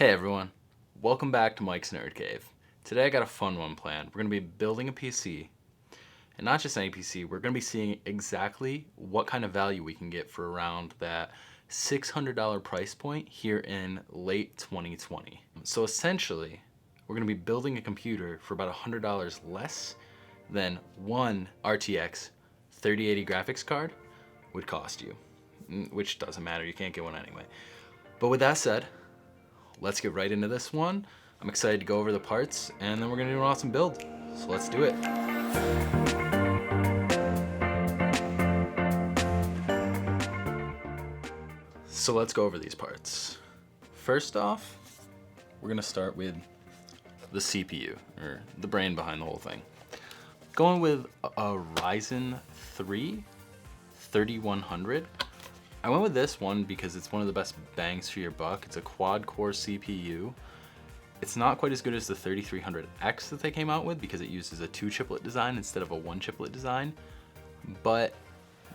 Hey everyone, welcome back to Mike's Nerd Cave. Today I got a fun one planned. We're going to be building a PC, and not just any PC, we're going to be seeing exactly what kind of value we can get for around that $600 price point here in late 2020. So essentially, we're going to be building a computer for about $100 less than one RTX 3080 graphics card would cost you, which doesn't matter, you can't get one anyway. But with that said, let's get right into this one. I'm excited to go over the parts, and then we're gonna do an awesome build. So let's do it. So let's go over these parts. First off, we're gonna start with the CPU, or the brain behind the whole thing. Going with a Ryzen 3 3100. I went with this one because it's one of the best bangs for your buck. It's a quad-core CPU. It's not quite as good as the 3300X that they came out with because it uses a 2-chiplet design instead of a 1-chiplet design. But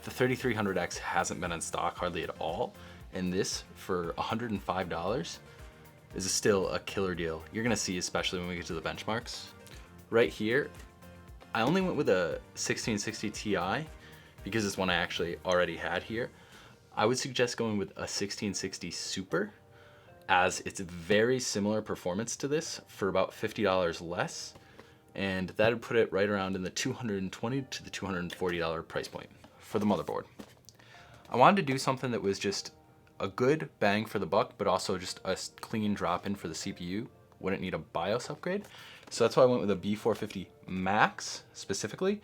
the 3300X hasn't been in stock hardly at all. And this, for $105, is still a killer deal. You're gonna see, especially when we get to the benchmarks. Right here, I only went with a 1660 Ti because it's one I actually already had here. I would suggest going with a 1660 Super, as it's very similar performance to this for about $50 less, and that would put it right around in the $220 to the $240 price point for the motherboard. I wanted to do something that was just a good bang for the buck, but also just a clean drop-in for the CPU. Wouldn't need a BIOS upgrade, so that's why I went with a B450 Max specifically.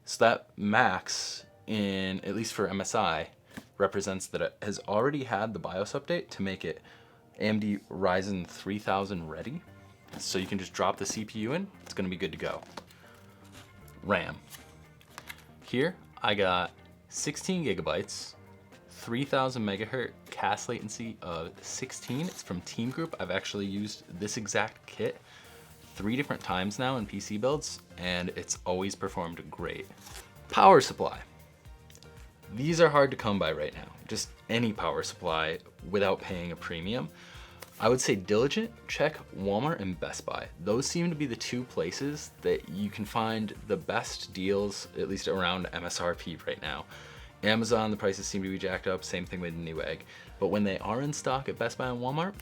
So that Max, in at least for MSI, represents that it has already had the BIOS update to make it AMD Ryzen 3000 ready. So you can just drop the CPU in, it's gonna be good to go. RAM. Here I got 16 gigabytes, 3000 megahertz CAS latency of 16. It's from Team Group. I've actually used this exact kit 3 different times now in PC builds, and it's always performed great. Power supply. These are hard to come by right now, just any power supply without paying a premium. I would say diligent, check Walmart and Best Buy. Those seem to be the 2 places that you can find the best deals, at least around MSRP right now. Amazon, the prices seem to be jacked up, same thing with Newegg. But when they are in stock at Best Buy and Walmart,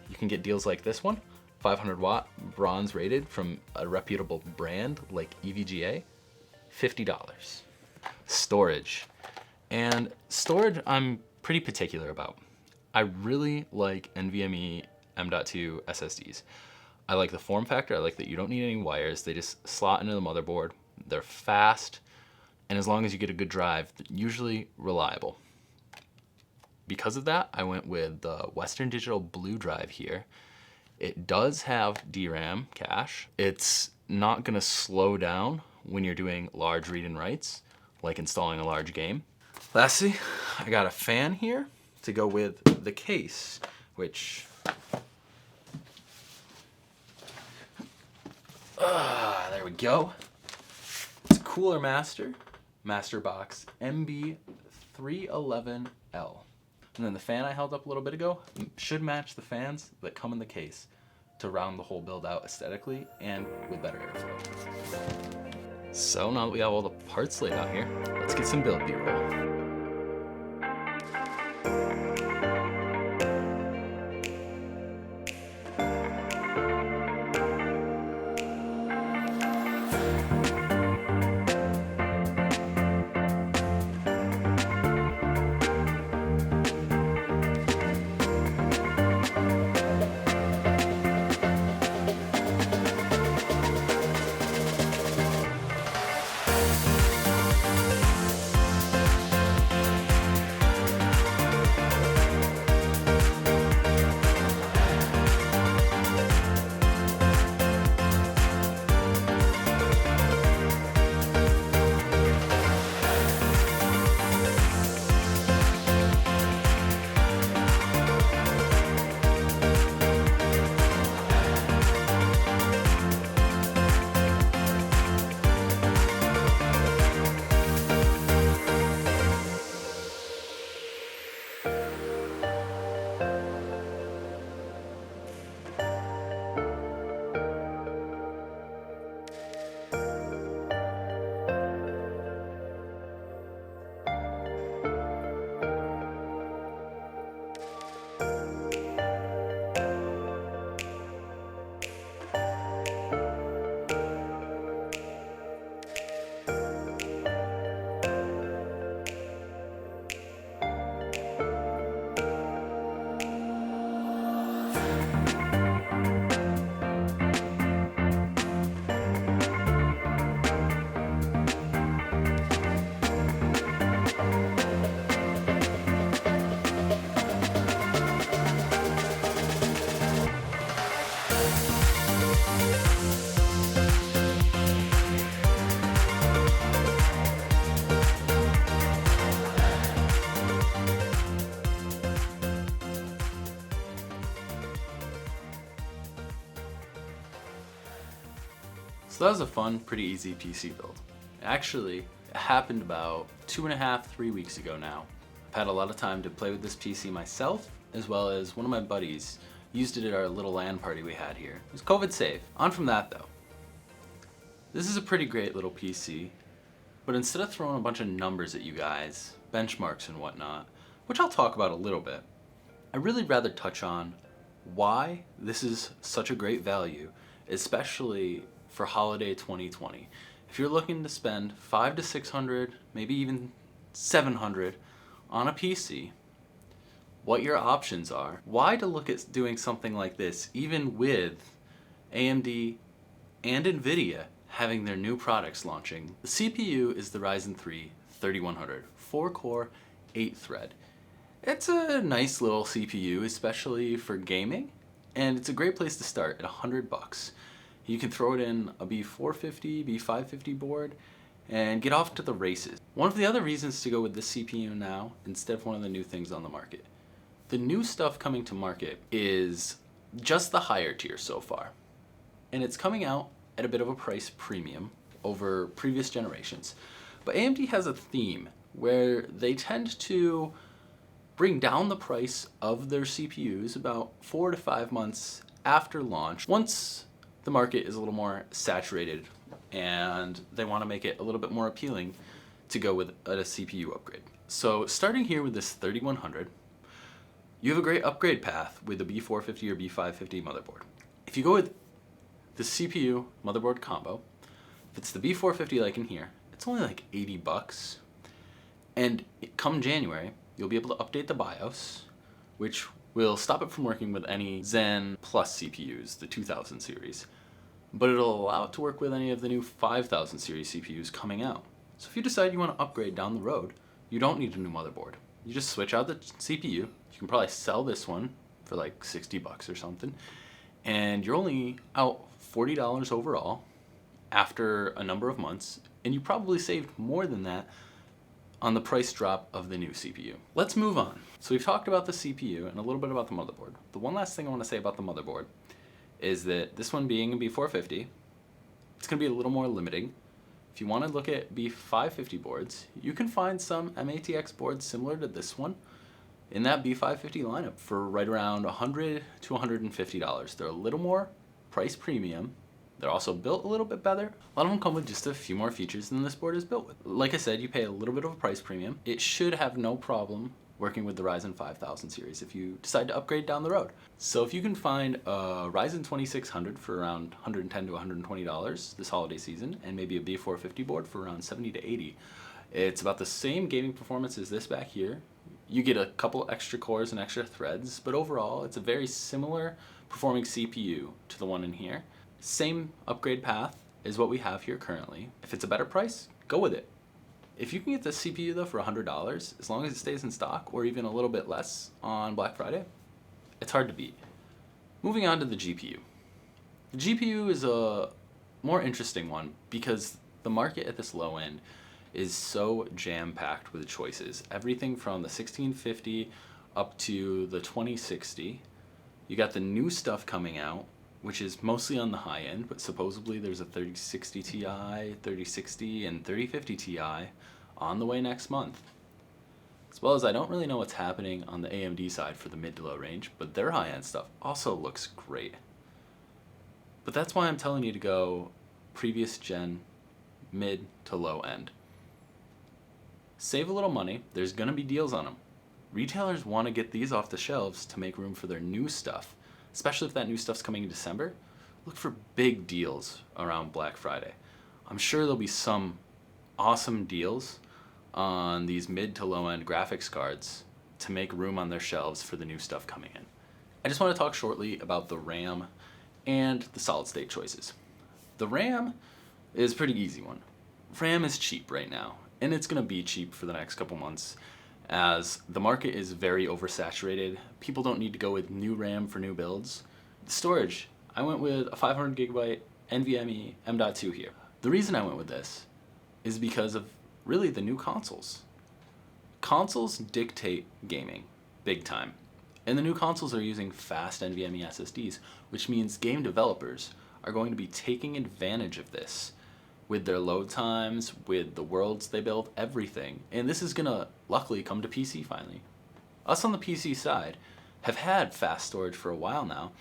you can get deals like this one, 500 watt, bronze rated from a reputable brand like EVGA, $50. Storage. And storage I'm pretty particular about. I really like NVMe M.2 SSDs. I like the form factor, I like that you don't need any wires, they just slot into the motherboard, they're fast, and as long as you get a good drive, they're usually reliable. Because of that, I went with the Western Digital Blue Drive here. It does have DRAM cache. It's not gonna slow down when you're doing large read and writes, like installing a large game. Lastly, I got a fan here to go with the case, which there we go. It's a Cooler Master Box MB311L. And then the fan I held up a little bit ago should match the fans that come in the case to round the whole build out aesthetically and with better airflow. So now that we have all the parts laid out here, let's get some build B-roll. So that was a fun, pretty easy PC build. Actually, it happened about 2.5, 3 weeks ago now. I've had a lot of time to play with this PC myself, as well as one of my buddies used it at our little LAN party we had here. It was COVID safe. On from that though. This is a pretty great little PC, but instead of throwing a bunch of numbers at you guys, benchmarks and whatnot, which I'll talk about a little bit, I'd really rather touch on why this is such a great value, especially for holiday 2020. If you're looking to spend $500 to $600, maybe even $700 on a PC, what your options are, why to look at doing something like this, even with AMD and NVIDIA having their new products launching. The CPU is the Ryzen 3 3100, 4-core, 8-thread. It's a nice little CPU, especially for gaming, and it's a great place to start at $100. You can throw it in a B450, B550 board, and get off to the races. One of the other reasons to go with this CPU now, instead of one of the new things on the market. The new stuff coming to market is just the higher tier so far. And it's coming out at a bit of a price premium over previous generations. But AMD has a theme where they tend to bring down the price of their CPUs about 4 to 5 months after launch, once the market is a little more saturated and they want to make it a little bit more appealing to go with a CPU upgrade. So starting here with this 3100, you have a great upgrade path with the B450 or B550 motherboard. If you go with the CPU motherboard combo, if it's the B450 like in here, it's only like $80. And come January, you'll be able to update the BIOS, which will stop it from working with any Zen Plus CPUs, the 2000 series. But it'll allow it to work with any of the new 5000 series CPUs coming out. So if you decide you want to upgrade down the road, you don't need a new motherboard. You just switch out the CPU. You can probably sell this one for like $60 or something. And you're only out $40 overall after a number of months. And you probably saved more than that on the price drop of the new CPU. Let's move on. So we've talked about the CPU and a little bit about the motherboard. The one last thing I want to say about the motherboard is that this one being a B450, it's going to be a little more limiting. If you want to look at B550 boards, you can find some MATX boards similar to this one in that B550 lineup for right around $100 to $150. They're a little more price premium. They're also built a little bit better. A lot of them come with just a few more features than this board is built with. Like I said, you pay a little bit of a price premium. It should have no problem working with the Ryzen 5000 series if you decide to upgrade down the road. So if you can find a Ryzen 2600 for around $110 to $120 this holiday season, and maybe a B450 board for around $70 to $80, it's about the same gaming performance as this back here. You get a couple extra cores and extra threads, but overall it's a very similar performing CPU to the one in here. Same upgrade path is what we have here currently. If it's a better price, go with it. If you can get the CPU though for $100, as long as it stays in stock or even a little bit less on Black Friday, it's hard to beat. Moving on to the GPU. The GPU is a more interesting one because the market at this low end is so jam-packed with choices. Everything from the 1650 up to the 2060. You got the new stuff coming out, which is mostly on the high end, but supposedly there's a 3060 Ti, 3060, and 3050 Ti on the way next month. As well as I don't really know what's happening on the AMD side for the mid to low range, but their high-end stuff also looks great. But that's why I'm telling you to go previous gen, mid to low end. Save a little money, there's gonna be deals on them. Retailers wanna get these off the shelves to make room for their new stuff. Especially if that new stuff's coming in December, look for big deals around Black Friday. I'm sure there'll be some awesome deals on these mid to low end graphics cards to make room on their shelves for the new stuff coming in. I just want to talk shortly about the RAM and the solid state choices. The RAM is a pretty easy one. RAM is cheap right now, and it's going to be cheap for the next couple months as the market is very oversaturated. People don't need to go with new RAM for new builds. The storage, I went with a 500 gigabyte NVMe M.2 here. The reason I went with this is because of really the new consoles. Consoles dictate gaming big time. And the new consoles are using fast NVMe SSDs, which means game developers are going to be taking advantage of this with their load times, with the worlds they build, everything. And this is gonna luckily come to PC finally. Us on the PC side have had fast storage for a while now.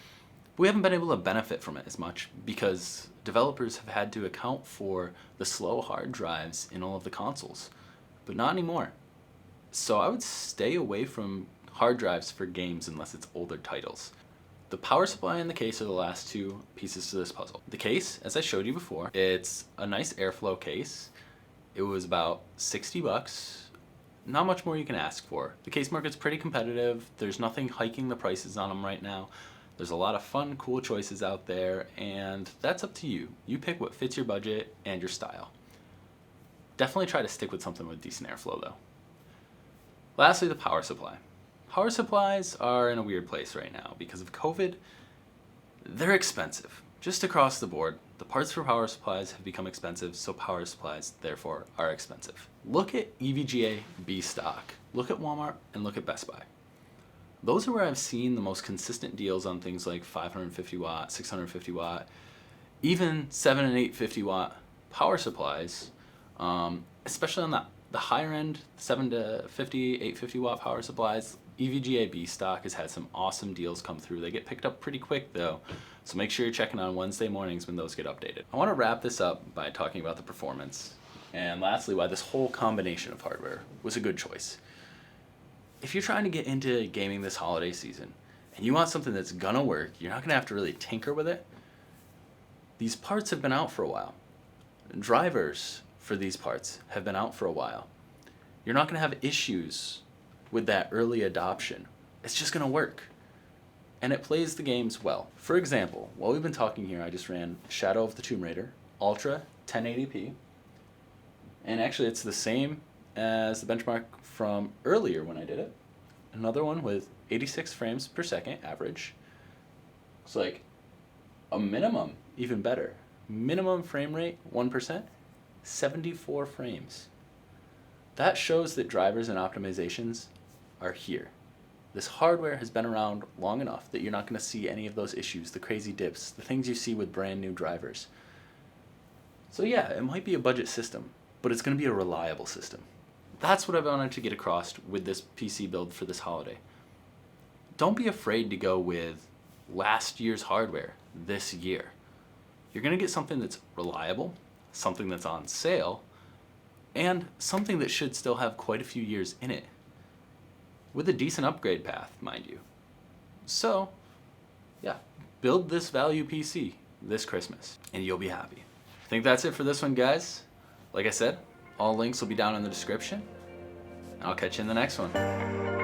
We haven't been able to benefit from it as much because developers have had to account for the slow hard drives in all of the consoles, but not anymore. So I would stay away from hard drives for games unless it's older titles. The power supply and the case are the last two pieces to this puzzle. The case, as I showed you before, it's a nice airflow case. It was about 60 bucks. Not much more you can ask for. The case market's pretty competitive. There's nothing hiking the prices on them right now. There's a lot of fun, cool choices out there, and that's up to you. You pick what fits your budget and your style. Definitely try to stick with something with decent airflow though. Lastly, the power supply. Power supplies are in a weird place right now because of COVID. They're expensive. Just across the board, the parts for power supplies have become expensive, so power supplies, therefore, are expensive. Look at EVGA B stock. Look at Walmart and look at Best Buy. Those are where I've seen the most consistent deals on things like 550 watt, 650 watt, even 7 and 850 watt power supplies, especially on the higher end, 7 to 50, 850 watt power supplies. EVGA B stock has had some awesome deals come through. They get picked up pretty quick though, so make sure you're checking on Wednesday mornings when those get updated. I want to wrap this up by talking about the performance, and lastly why this whole combination of hardware was a good choice. If you're trying to get into gaming this holiday season and you want something that's gonna work, you're not gonna have to really tinker with it. These parts have been out for a while. Drivers for these parts have been out for a while. You're not gonna have issues with that early adoption. It's just gonna work. And it plays the games well. For example, while we've been talking here, I just ran Shadow of the Tomb Raider, Ultra 1080p. And actually it's the same as the benchmark from earlier when I did it. Another one with 86 frames per second average. It's like a minimum, even better. Minimum frame rate, 1%, 74 frames. That shows that drivers and optimizations are here. This hardware has been around long enough that you're not going to see any of those issues, the crazy dips, the things you see with brand new drivers. So yeah, it might be a budget system, but it's going to be a reliable system. That's what I wanted to get across with this PC build for this holiday. Don't be afraid to go with last year's hardware this year. You're going to get something that's reliable, something that's on sale, and something that should still have quite a few years in it, with a decent upgrade path, mind you. So, yeah, build this value PC this Christmas, and you'll be happy. I think that's it for this one, guys. Like I said, all links will be down in the description, and I'll catch you in the next one.